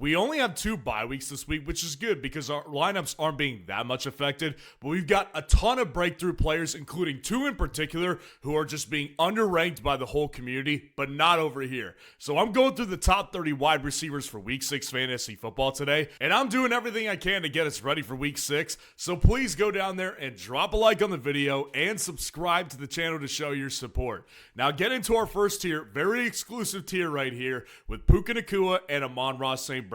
We only have 2 bye weeks this week, which is good because our lineups aren't being that much affected, but we've got a ton of breakthrough players, including 2 in particular, who are just being underranked by the whole community, but not over here. So I'm going through the top 30 wide receivers for Week 6 fantasy football today, and I'm doing everything I can to get us ready for Week 6, so please go down there and drop a like on the video and subscribe to the channel to show your support. Now get into our first tier, very exclusive tier right here, with Puka Nacua and Amon-Ra St. Brown.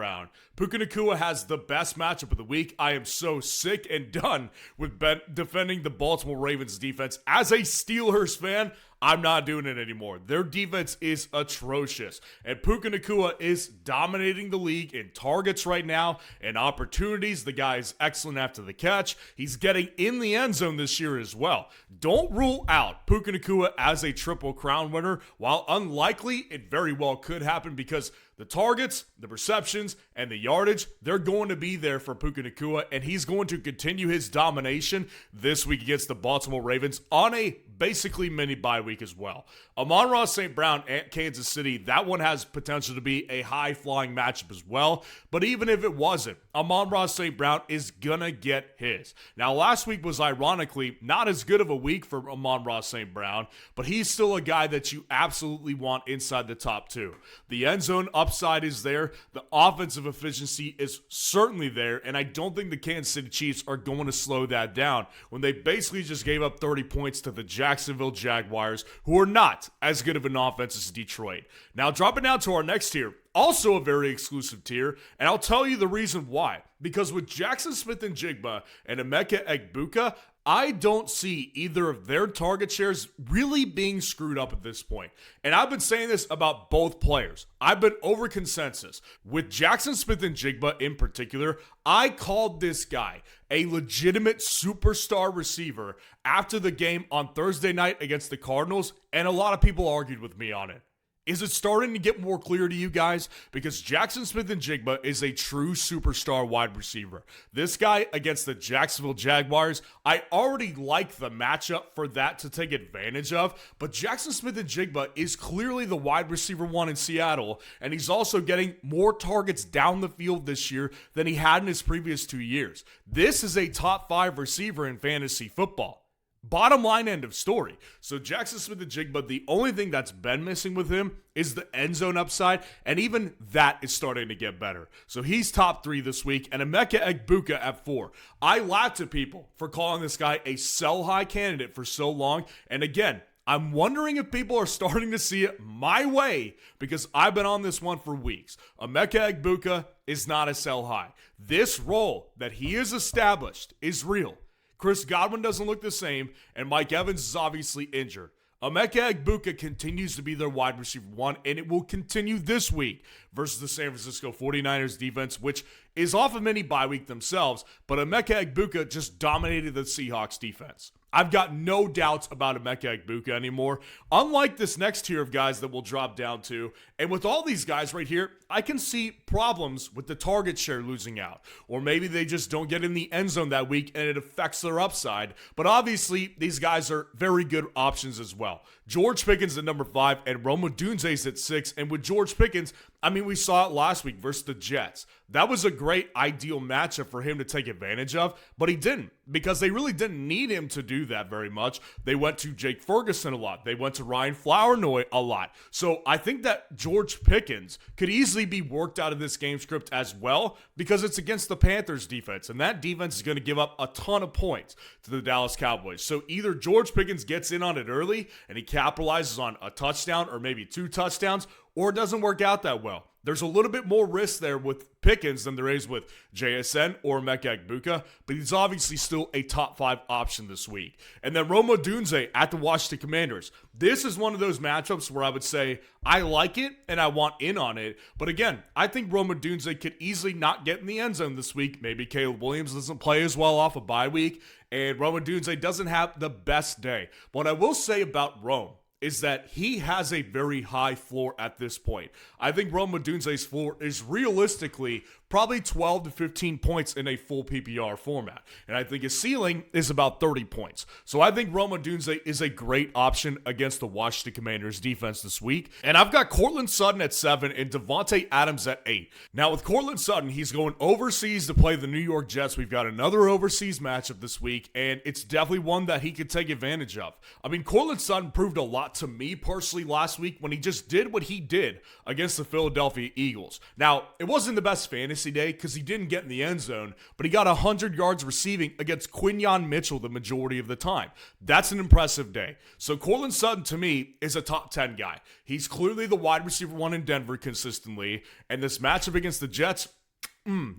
Puka Nacua has the best matchup of the week. I am so sick and done with defending the Baltimore Ravens defense. As a Steelers fan, I'm not doing it anymore. Their defense is atrocious. And Puka Nacua is dominating the league in targets right now and opportunities. The guy is excellent after the catch. He's getting in the end zone this year as well. Don't rule out Puka Nacua as a Triple Crown winner. While unlikely, it very well could happen because the targets, the receptions, and the yardage, they're going to be there for Puka Nacua, and he's going to continue his domination this week against the Baltimore Ravens on a basically mini bye week as well. Amon-Ra St. Brown at Kansas City, that one has potential to be a high-flying matchup as well, but even if it wasn't, Amon-Ra St. Brown is gonna get his. Now, last week was ironically not as good of a week for Amon-Ra St. Brown, but he's still a guy that you absolutely want inside the top 2. The end zone upside is there. The offensive efficiency is certainly there, and I don't think the Kansas City Chiefs are going to slow that down when they basically just gave up 30 points to the Jacksonville Jaguars, who are not as good of an offense as Detroit. Now, dropping down to our next tier, also a very exclusive tier, and I'll tell you the reason why. Because with Jackson Smith-Njigba and Emeka Egbuka, I don't see either of their target shares really being screwed up at this point. And I've been saying this about both players. I've been over consensus. With Jackson Smith-Njigba in particular, I called this guy a legitimate superstar receiver after the game on Thursday night against the Cardinals, and a lot of people argued with me on it. Is it starting to get more clear to you guys? Because Jackson Smith-Njigba is a true superstar wide receiver. This guy against the Jacksonville Jaguars, I already like the matchup for that to take advantage of, but Jackson Smith-Njigba is clearly the wide receiver 1 in Seattle, and he's also getting more targets down the field this year than he had in his previous 2 years. This is a top 5 receiver in fantasy football. Bottom line, end of story. So Jackson Smith-Njigba, the only thing that's been missing with him is the end zone upside, and even that is starting to get better. So he's top 3 this week, and Emeka Egbuka at 4. I laughed at people for calling this guy a sell-high candidate for so long, and again, I'm wondering if people are starting to see it my way because I've been on this one for weeks. Emeka Egbuka is not a sell-high. This role that he has established is real. Chris Godwin doesn't look the same, and Mike Evans is obviously injured. Emeka Egbuka continues to be their wide receiver 1, and it will continue this week versus the San Francisco 49ers defense, which is off a mini bye week themselves, but Emeka Egbuka just dominated the Seahawks defense. I've got no doubts about Emeka Egbuka anymore, unlike this next tier of guys that we'll drop down to. And with all these guys right here, I can see problems with the target share losing out. Or maybe they just don't get in the end zone that week and it affects their upside. But obviously, these guys are very good options as well. George Pickens at number 5 and Rome Odunze's at 6. And with George Pickens, I mean, we saw it last week versus the Jets. That was a great ideal matchup for him to take advantage of, but he didn't because they really didn't need him to do that very much. They went to Jake Ferguson a lot. They went to Ryan Flournoy a lot. So I think that George Pickens could easily be worked out of this game script as well because it's against the Panthers defense, and that defense is going to give up a ton of points to the Dallas Cowboys. So either George Pickens gets in on it early and he capitalizes on a touchdown or maybe 2 touchdowns, or it doesn't work out that well. There's a little bit more risk there with Pickens than there is with JSN or Emeka Egbuka, but he's obviously still a top 5 option this week. And then Rome Odunze at the Washington Commanders. This is one of those matchups where I would say I like it and I want in on it. But again, I think Rome Odunze could easily not get in the end zone this week. Maybe Caleb Williams doesn't play as well off a bye week, and Rome Odunze doesn't have the best day. What I will say about Rome is that he has a very high floor at this point. I think Rome Odunze's floor is realistically probably 12 to 15 points in a full PPR format. And I think his ceiling is about 30 points. So I think Rome Odunze is a great option against the Washington Commanders defense this week. And I've got Courtland Sutton at 7 and Davante Adams at 8. Now with Courtland Sutton, he's going overseas to play the New York Jets. We've got another overseas matchup this week, and it's definitely one that he could take advantage of. I mean, Courtland Sutton proved a lot to me personally last week when he just did what he did against the Philadelphia Eagles. Now, it wasn't the best fantasy day because he didn't get in the end zone, but he got 100 yards receiving against Quinyon Mitchell the majority of the time. That's an impressive day. So Courtland Sutton to me is a top 10 guy. He's clearly the wide receiver one in Denver consistently, and this matchup against the Jets,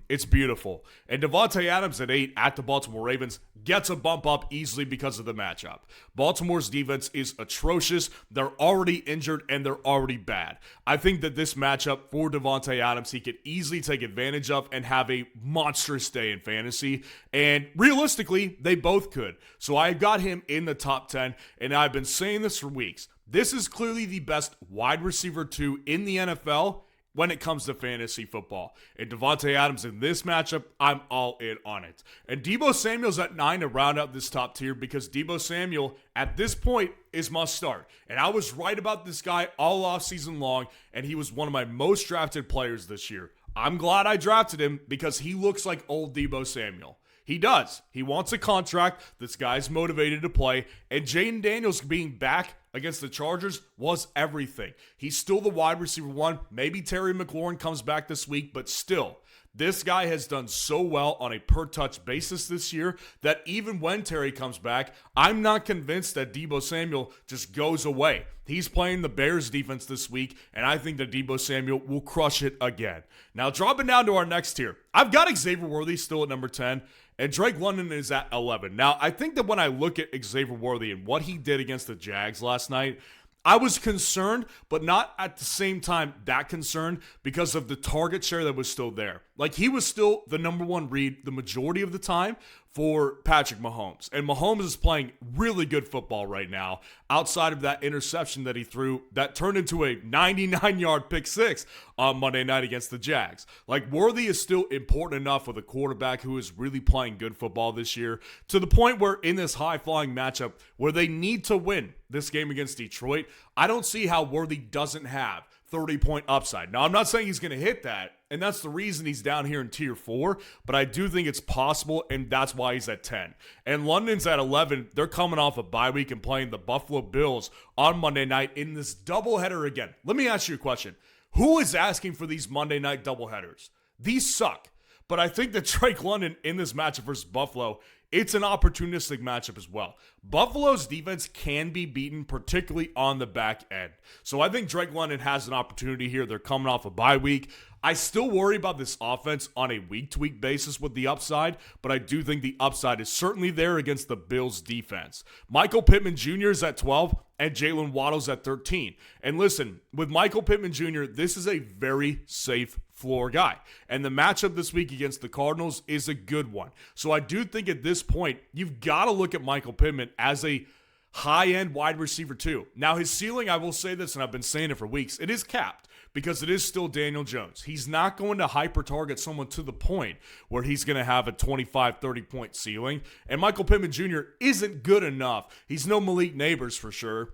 it's beautiful. And Davante Adams at 8 at the Baltimore Ravens gets a bump up easily because of the matchup. Baltimore's defense is atrocious. They're already injured and they're already bad. I think that this matchup for Davante Adams, he could easily take advantage of and have a monstrous day in fantasy. And realistically, they both could. So I got him in the top 10, and I've been saying this for weeks. This is clearly the best wide receiver 2 in the NFL when it comes to fantasy football. And Davante Adams in this matchup, I'm all in on it. And Deebo Samuel's at 9 to round out this top tier because Deebo Samuel, at this point, is must start. And I was right about this guy all off season long, and he was one of my most drafted players this year. I'm glad I drafted him because he looks like old Deebo Samuel. He does. He wants a contract. This guy's motivated to play. And Jaden Daniels being back against the Chargers was everything. He's still the wide receiver one. Maybe Terry McLaurin comes back this week, but still, this guy has done so well on a per-touch basis this year that even when Terry comes back, I'm not convinced that Deebo Samuel just goes away. He's playing the Bears defense this week, and I think that Deebo Samuel will crush it again. Now, dropping down to our next tier, I've got Xavier Worthy still at number 10, and Drake London is at 11. Now, I think that when I look at Xavier Worthy and what he did against the Jags last night, I was concerned, but not at the same time that concerned because of the target share that was still there. Like, he was still the number one read the majority of the time for Patrick Mahomes. And Mahomes is playing really good football right now outside of that interception that he threw that turned into a 99-yard pick six on Monday night against the Jags. Like, Worthy is still important enough with a quarterback who is really playing good football this year to the point where in this high-flying matchup where they need to win this game against Detroit, I don't see how Worthy doesn't have 30-point upside. Now, I'm not saying he's going to hit that, and that's the reason he's down here in tier 4, but I do think it's possible, and that's why he's at 10. And London's at 11. They're coming off a bye week and playing the Buffalo Bills on Monday night in this doubleheader again. Let me ask you a question. Who is asking for these Monday night doubleheaders? These suck. But I think that Drake London in this matchup versus Buffalo, it's an opportunistic matchup as well. Buffalo's defense can be beaten, particularly on the back end. So I think Drake London has an opportunity here. They're coming off a bye week. I still worry about this offense on a week-to-week basis with the upside, but I do think the upside is certainly there against the Bills' defense. Michael Pittman Jr. is at 12, and Jalen Waddle's at 13. And listen, with Michael Pittman Jr., this is a very safe floor guy. And the matchup this week against the Cardinals is a good one. So I do think at this point, you've got to look at Michael Pittman as a high-end wide receiver too. Now, his ceiling, I will say this, and I've been saying it for weeks, it is capped because it is still Daniel Jones. He's not going to hyper-target someone to the point where he's going to have a 25, 30-point ceiling. And Michael Pittman Jr. isn't good enough. He's no Malik Neighbors for sure,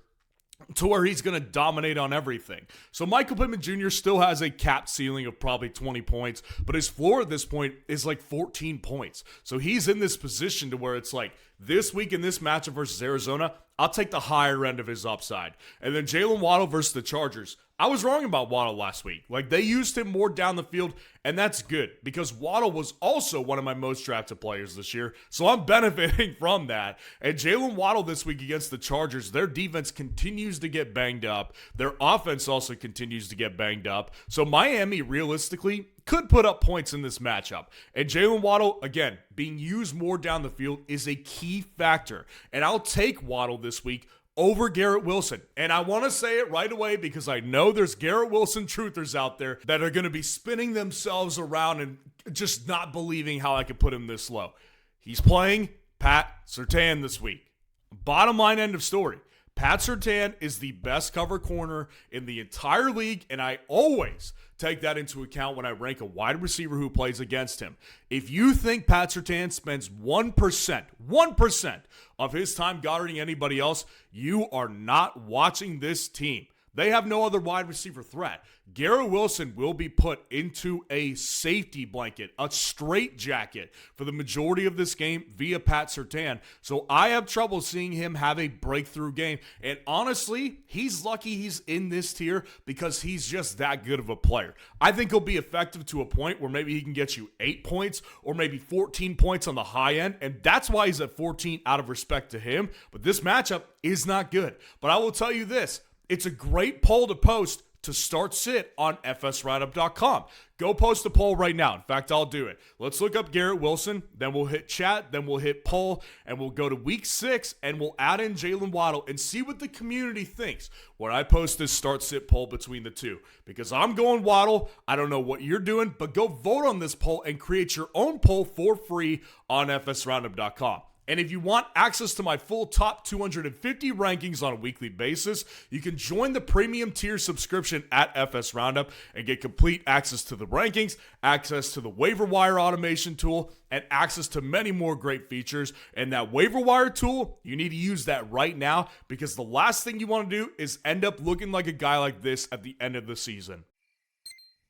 to where he's going to dominate on everything. So Michael Pittman Jr. still has a capped ceiling of probably 20 points, but his floor at this point is like 14 points. So he's in this position to where it's like, this week in this matchup versus Arizona, I'll take the higher end of his upside. And then Jalen Waddle versus the Chargers. I was wrong about Waddle last week. Like, they used him more down the field, and that's good because Waddle was also one of my most drafted players this year, so I'm benefiting from that. And Jalen Waddle this week against the Chargers, their defense continues to get banged up. Their offense also continues to get banged up. So Miami, realistically, could put up points in this matchup. And Jalen Waddle, again, being used more down the field is a key factor. And I'll take Waddle this week over Garrett Wilson. And I want to say it right away because I know there's Garrett Wilson truthers out there that are going to be spinning themselves around and just not believing how I could put him this low. He's playing Pat Surtain this week. Bottom line, end of story. Pat Surtain is the best cover corner in the entire league, and I always take that into account when I rank a wide receiver who plays against him. If you think Pat Surtain spends 1% of his time guarding anybody else, you are not watching this team. They have no other wide receiver threat. Garrett Wilson will be put into a safety blanket, a straitjacket for the majority of this game via Pat Surtain. So I have trouble seeing him have a breakthrough game. And honestly, he's lucky he's in this tier because he's just that good of a player. I think he'll be effective to a point where maybe he can get you 8 points or maybe 14 points on the high end. And that's why he's at 14 out of respect to him. But this matchup is not good. But I will tell you this. It's a great poll to post to start sit on fsroundup.com. Go post a poll right now. In fact, I'll do it. Let's look up Garrett Wilson, then we'll hit chat, then we'll hit poll, and we'll go to week 6, and we'll add in Jalen Waddle and see what the community thinks when I post this start sit poll between the two. Because I'm going Waddle. I don't know what you're doing, but go vote on this poll and create your own poll for free on fsroundup.com. And if you want access to my full top 250 rankings on a weekly basis, you can join the premium tier subscription at FS Roundup and get complete access to the rankings, access to the waiver wire automation tool, and access to many more great features. And that waiver wire tool, you need to use that right now because the last thing you want to do is end up looking like a guy like this at the end of the season.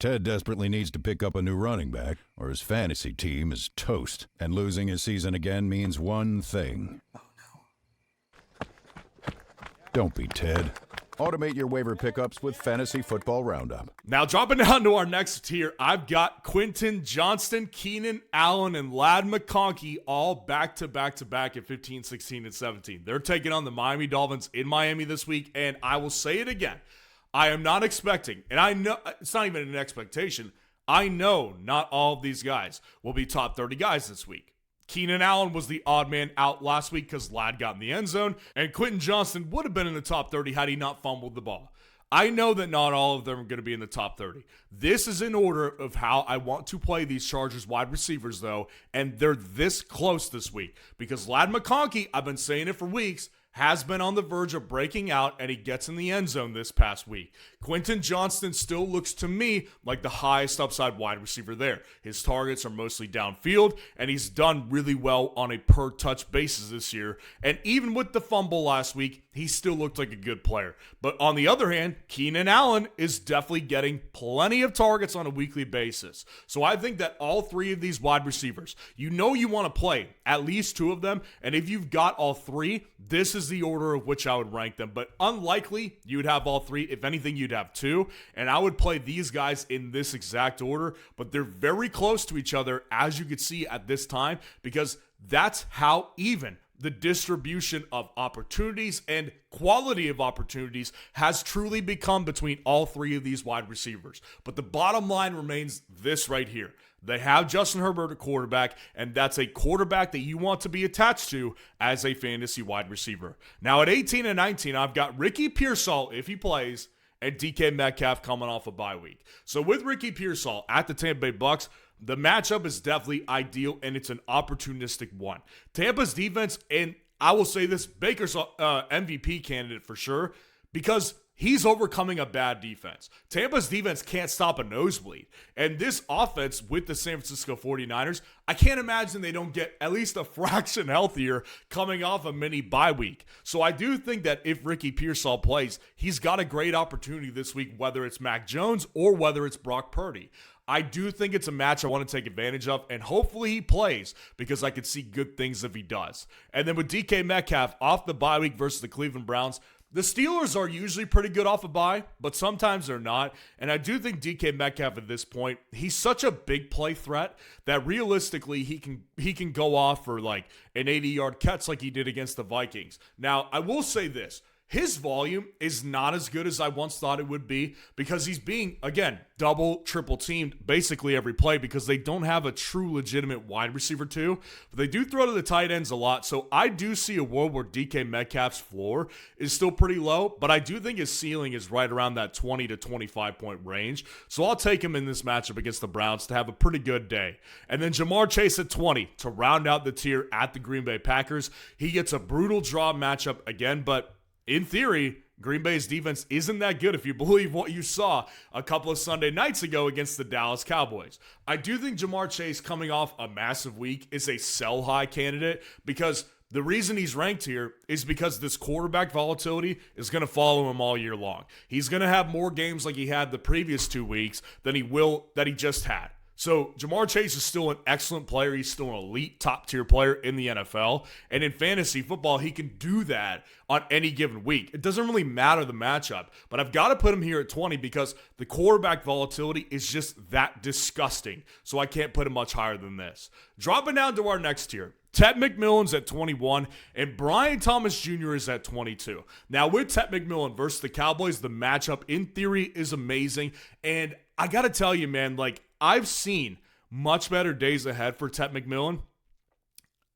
Ted desperately needs to pick up a new running back, or his fantasy team is toast. And losing his season again means one thing. Oh, no. Don't be Ted. Automate your waiver pickups with Fantasy Football Roundup. Now, dropping down to our next tier, I've got Quentin Johnston, Keenan Allen, and Ladd McConkey all back-to-back-to-back at 15, 16, and 17. They're taking on the Miami Dolphins in Miami this week, and I will say it again. I am not expecting, and I know it's not even an expectation. I know not all of these guys will be top 30 guys this week. Keenan Allen was the odd man out last week because Ladd got in the end zone, and Quentin Johnston would have been in the top 30 had he not fumbled the ball. I know that not all of them are going to be in the top 30. This is in order of how I want to play these Chargers wide receivers, though, and they're this close this week because Ladd McConkey, I've been saying it for weeks, has been on the verge of breaking out, and he gets in the end zone this past week. Quentin Johnston still looks to me like the highest upside wide receiver there. His targets are mostly downfield, and he's done really well on a per-touch basis this year. And even with the fumble last week, he still looked like a good player. But on the other hand, Keenan Allen is definitely getting plenty of targets on a weekly basis. So I think that all three of these wide receivers, you know you want to play at least two of them, and if you've got all three, this is the order of which I would rank them. But unlikely you'd have all three. If anything, you'd have two. And I would play these guys in this exact order. But they're very close to each other, as you could see at this time, because that's how even the distribution of opportunities and quality of opportunities has truly become between all three of these wide receivers. But the bottom line remains this right here. They have Justin Herbert at quarterback, and that's a quarterback that you want to be attached to as a fantasy wide receiver. Now at 18 and 19, I've got Ricky Pearsall, if he plays, and DK Metcalf coming off a bye week. So with Ricky Pearsall at the Tampa Bay Bucks, the matchup is definitely ideal, and it's an opportunistic one. Tampa's defense, and I will say this, Baker's MVP candidate for sure, because he's overcoming a bad defense. Tampa's defense can't stop a nosebleed. And this offense with the San Francisco 49ers, I can't imagine they don't get at least a fraction healthier coming off a mini bye week. So I do think that if Ricky Pearsall plays, he's got a great opportunity this week, whether it's Mac Jones or whether it's Brock Purdy. I do think it's a match I want to take advantage of, and hopefully he plays because I could see good things if he does. And then with DK Metcalf off the bye week versus the Cleveland Browns, the Steelers are usually pretty good off a bye, but sometimes they're not. And I do think DK Metcalf at this point, he's such a big play threat that realistically he can go off for like an 80-yard catch like he did against the Vikings. Now, I will say this. His volume is not as good as I once thought it would be because he's being, again, double, triple teamed basically every play because they don't have a true legitimate wide receiver too. But they do throw to the tight ends a lot. So I do see a world where DK Metcalf's floor is still pretty low, but I do think his ceiling is right around that 20 to 25 point range. So I'll take him in this matchup against the Browns to have a pretty good day. And then Jamar Chase at 20 to round out the tier at the Green Bay Packers. He gets a brutal draw matchup again, but in theory, Green Bay's defense isn't that good if you believe what you saw a couple of Sunday nights ago against the Dallas Cowboys. I do think Jamar Chase coming off a massive week is a sell high candidate because the reason he's ranked here is because this quarterback volatility is going to follow him all year long. He's going to have more games like he had the previous 2 weeks than he just had. So Jamar Chase is still an excellent player. He's still an elite top-tier player in the NFL. And in fantasy football, he can do that on any given week. It doesn't really matter the matchup. But I've got to put him here at 20 because the quarterback volatility is just that disgusting. So I can't put him much higher than this. Dropping down to our next tier. Ted McMillan's at 21, and Brian Thomas Jr. is at 22. Now, with Ted McMillan versus the Cowboys, the matchup in theory is amazing. And I got to tell you, man, I've seen much better days ahead for Ted McMillan.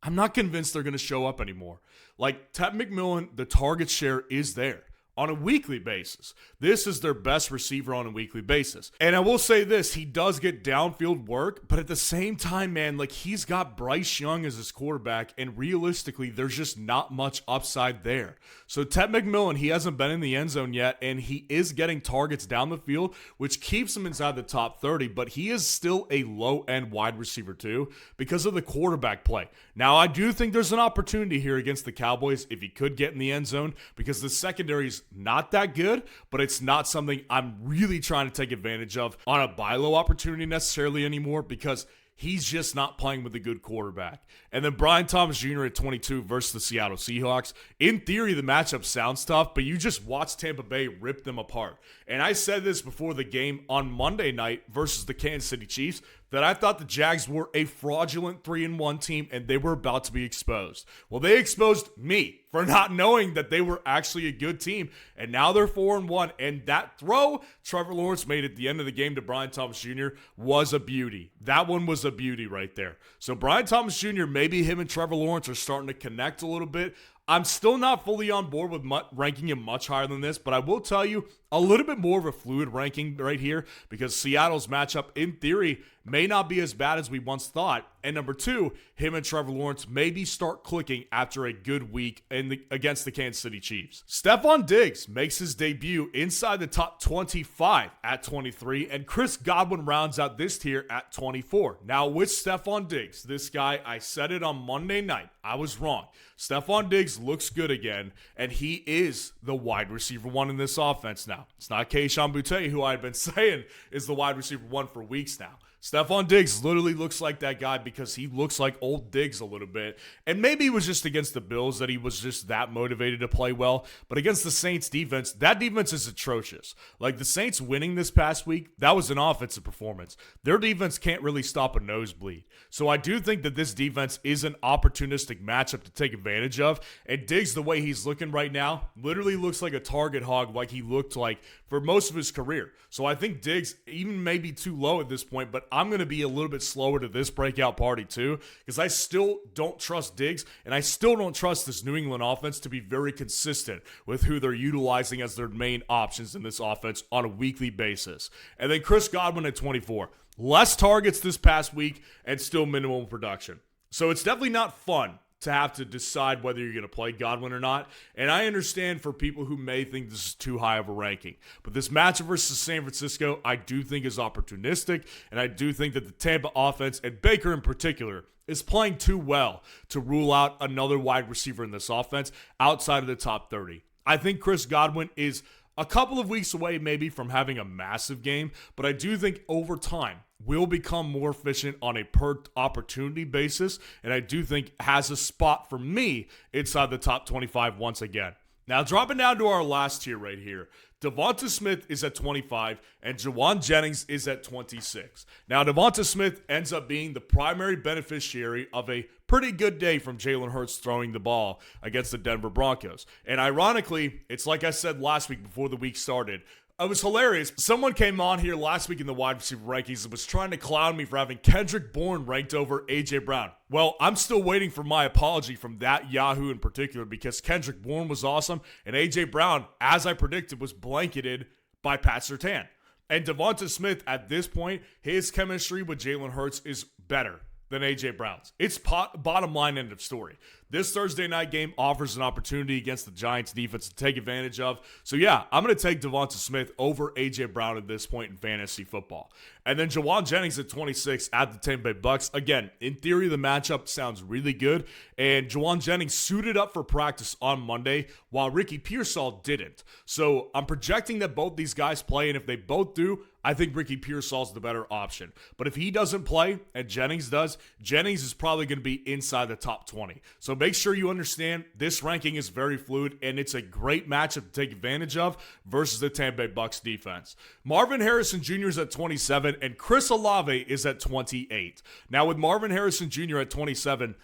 I'm not convinced they're going to show up anymore. Ted McMillan, the target share is there on a weekly basis. This is their best receiver on a weekly basis. And I will say this, he does get downfield work, but at the same time, man, he's got Bryce Young as his quarterback, and realistically, there's just not much upside there. So Ted McMillan, he hasn't been in the end zone yet, and he is getting targets down the field, which keeps him inside the top 30, but he is still a low-end wide receiver too because of the quarterback play. Now, I do think there's an opportunity here against the Cowboys if he could get in the end zone because the secondary is not that good, but it's not something I'm really trying to take advantage of on a buy low opportunity necessarily anymore because he's just not playing with a good quarterback. And then Brian Thomas Jr. at 22 versus the Seattle Seahawks. In theory, the matchup sounds tough, but you just watch Tampa Bay rip them apart. And I said this before the game on Monday night versus the Kansas City Chiefs, that I thought the Jags were a fraudulent 3-1 team and they were about to be exposed. Well, they exposed me for not knowing that they were actually a good team, and now they're 4-1. And that throw Trevor Lawrence made at the end of the game to Brian Thomas Jr. was a beauty. That one was a beauty right there. So Brian Thomas Jr., maybe him and Trevor Lawrence are starting to connect a little bit. I'm still not fully on board with ranking him much higher than this, but I will tell you a little bit more of a fluid ranking right here because Seattle's matchup, in theory, may not be as bad as we once thought. And number two, him and Trevor Lawrence maybe start clicking after a good week against the Kansas City Chiefs. Stephon Diggs makes his debut inside the top 25 at 23, and Chris Godwin rounds out this tier at 24. Now, with Stephon Diggs, this guy, I said it on Monday night. I was wrong. Stephon Diggs looks good again, and he is the wide receiver one in this offense now. It's not Kayshon Boutte, who I've been saying is the wide receiver one for weeks now. Stephon Diggs literally looks like that guy because he looks like old Diggs a little bit. And maybe it was just against the Bills that he was just that motivated to play well. But against the Saints defense, that defense is atrocious. The Saints winning this past week, that was an offensive performance. Their defense can't really stop a nosebleed. So I do think that this defense is an opportunistic matchup to take advantage of. And Diggs, the way he's looking right now, literally looks like a target hog like he looked like for most of his career. So I think Diggs even may be too low at this point, but I'm going to be a little bit slower to this breakout party too because I still don't trust Diggs and I still don't trust this New England offense to be very consistent with who they're utilizing as their main options in this offense on a weekly basis. And then Chris Godwin at 24. Less targets this past week and still minimum production. So it's definitely not fun to have to decide whether you're going to play Godwin or not. And I understand for people who may think this is too high of a ranking. But this matchup versus San Francisco, I do think is opportunistic. And I do think that the Tampa offense, and Baker in particular, is playing too well to rule out another wide receiver in this offense outside of the top 30. I think Chris Godwin is a couple of weeks away maybe from having a massive game. But I do think over time, will become more efficient on a per opportunity basis, and I do think has a spot for me inside the top 25 once again. Now, dropping down to our last tier right here, Devonta Smith is at 25, and Jawan Jennings is at 26. Now, Devonta Smith ends up being the primary beneficiary of a pretty good day from Jalen Hurts throwing the ball against the Denver Broncos. And ironically, it's like I said last week before the week started, it was hilarious. Someone came on here last week in the wide receiver rankings and was trying to clown me for having Kendrick Bourne ranked over A.J. Brown. Well, I'm still waiting for my apology from that Yahoo in particular because Kendrick Bourne was awesome and A.J. Brown, as I predicted, was blanketed by Pat Surtain. And Devonta Smith, at this point, his chemistry with Jalen Hurts is better than A.J. Brown's. It's bottom line, end of story. This Thursday night game offers an opportunity against the Giants defense to take advantage of. So yeah, I'm going to take Devonta Smith over A.J. Brown at this point in fantasy football. And then Jawan Jennings at 26 at the Tampa Bay Bucks. Again, in theory, the matchup sounds really good. And Jawan Jennings suited up for practice on Monday while Ricky Pearsall didn't. So I'm projecting that both these guys play, and if they both do, I think Ricky Pearsall's the better option. But if he doesn't play and Jennings does, Jennings is probably going to be inside the top 20. So make sure you understand this ranking is very fluid, and it's a great matchup to take advantage of versus the Tampa Bay Bucks defense. Marvin Harrison Jr. is at 27, and Chris Olave is at 28. Now with Marvin Harrison Jr. at 27,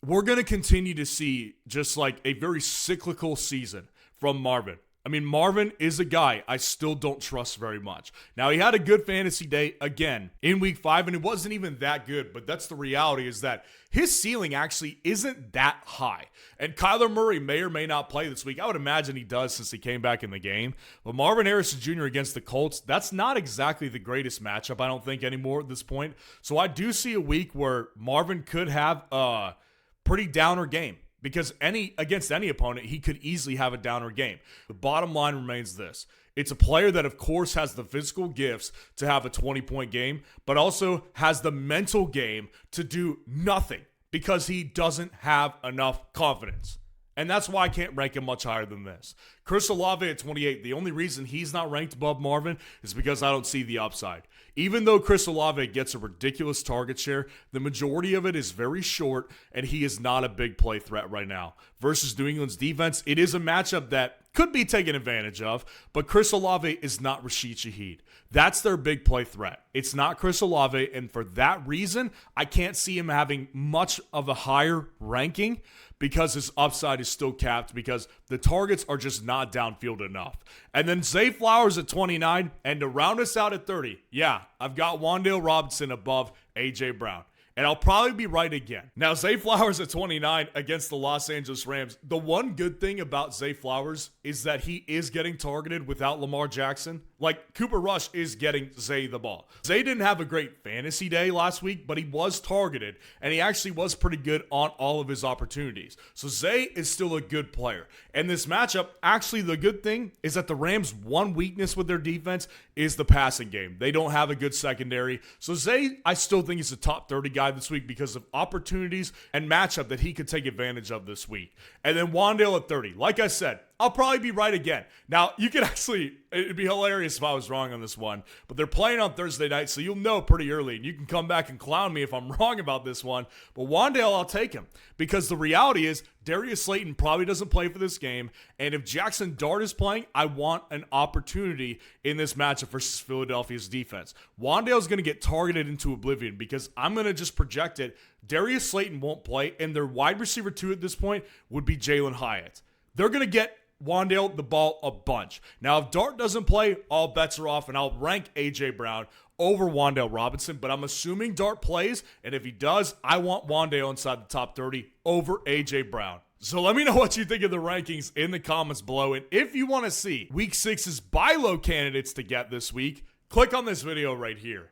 we're going to continue to see just like a very cyclical season from Marvin. I mean, Marvin is a guy I still don't trust very much. Now, he had a good fantasy day again in week 5, and it wasn't even that good, but that's the reality, is that his ceiling actually isn't that high. And Kyler Murray may or may not play this week. I would imagine he does since he came back in the game. But Marvin Harrison Jr. against the Colts, that's not exactly the greatest matchup, I don't think, anymore at this point. So I do see a week where Marvin could have a pretty downer game. Because against any opponent, he could easily have a downer game. The bottom line remains this. It's a player that, of course, has the physical gifts to have a 20-point game, but also has the mental game to do nothing because he doesn't have enough confidence. And that's why I can't rank him much higher than this. Chris Olave at 28, the only reason he's not ranked above Marvin is because I don't see the upside. Even though Chris Olave gets a ridiculous target share, the majority of it is very short, and he is not a big play threat right now. Versus New England's defense, it is a matchup that could be taken advantage of, but Chris Olave is not Rashid Shaheed. That's their big play threat. It's not Chris Olave, and for that reason, I can't see him having much of a higher ranking because his upside is still capped because the targets are just not downfield enough. And then Zay Flowers at 29, and to round us out at 30, yeah, I've got Wan'Dale Robinson above A.J. Brown. And I'll probably be right again. Now, Zay Flowers at 29 against the Los Angeles Rams. The one good thing about Zay Flowers is that he is getting targeted without Lamar Jackson. Like, Cooper Rush is getting Zay the ball. Zay didn't have a great fantasy day last week, but he was targeted, and he actually was pretty good on all of his opportunities. So Zay is still a good player. And this matchup, actually the good thing is that the Rams' one weakness with their defense is the passing game. They don't have a good secondary. So Zay, I still think he's a top 30 guy this week because of opportunities and matchup that he could take advantage of this week. And then Wan'Dale at 30. Like I said, I'll probably be right again. Now, you could actually, it'd be hilarious if I was wrong on this one, but they're playing on Thursday night, so you'll know pretty early, and you can come back and clown me if I'm wrong about this one. But Wan'Dale, I'll take him, because the reality is Darius Slayton probably doesn't play for this game, and if Jackson Dart is playing, I want an opportunity in this matchup versus Philadelphia's defense. Wan'Dale's going to get targeted into oblivion, because I'm going to just project it. Darius Slayton won't play, and their wide receiver 2 at this point would be Jalen Hyatt. They're going to get Wan'Dale the ball a bunch. Now, if Dart doesn't play, all bets are off, and I'll rank A.J. Brown over Wan'Dale Robinson, but I'm assuming Dart plays, and if he does, I want Wan'Dale inside the top 30 over A.J. Brown. So let me know what you think of the rankings in the comments below, and if you want to see Week 6's buy low candidates to get this week, click on this video right here.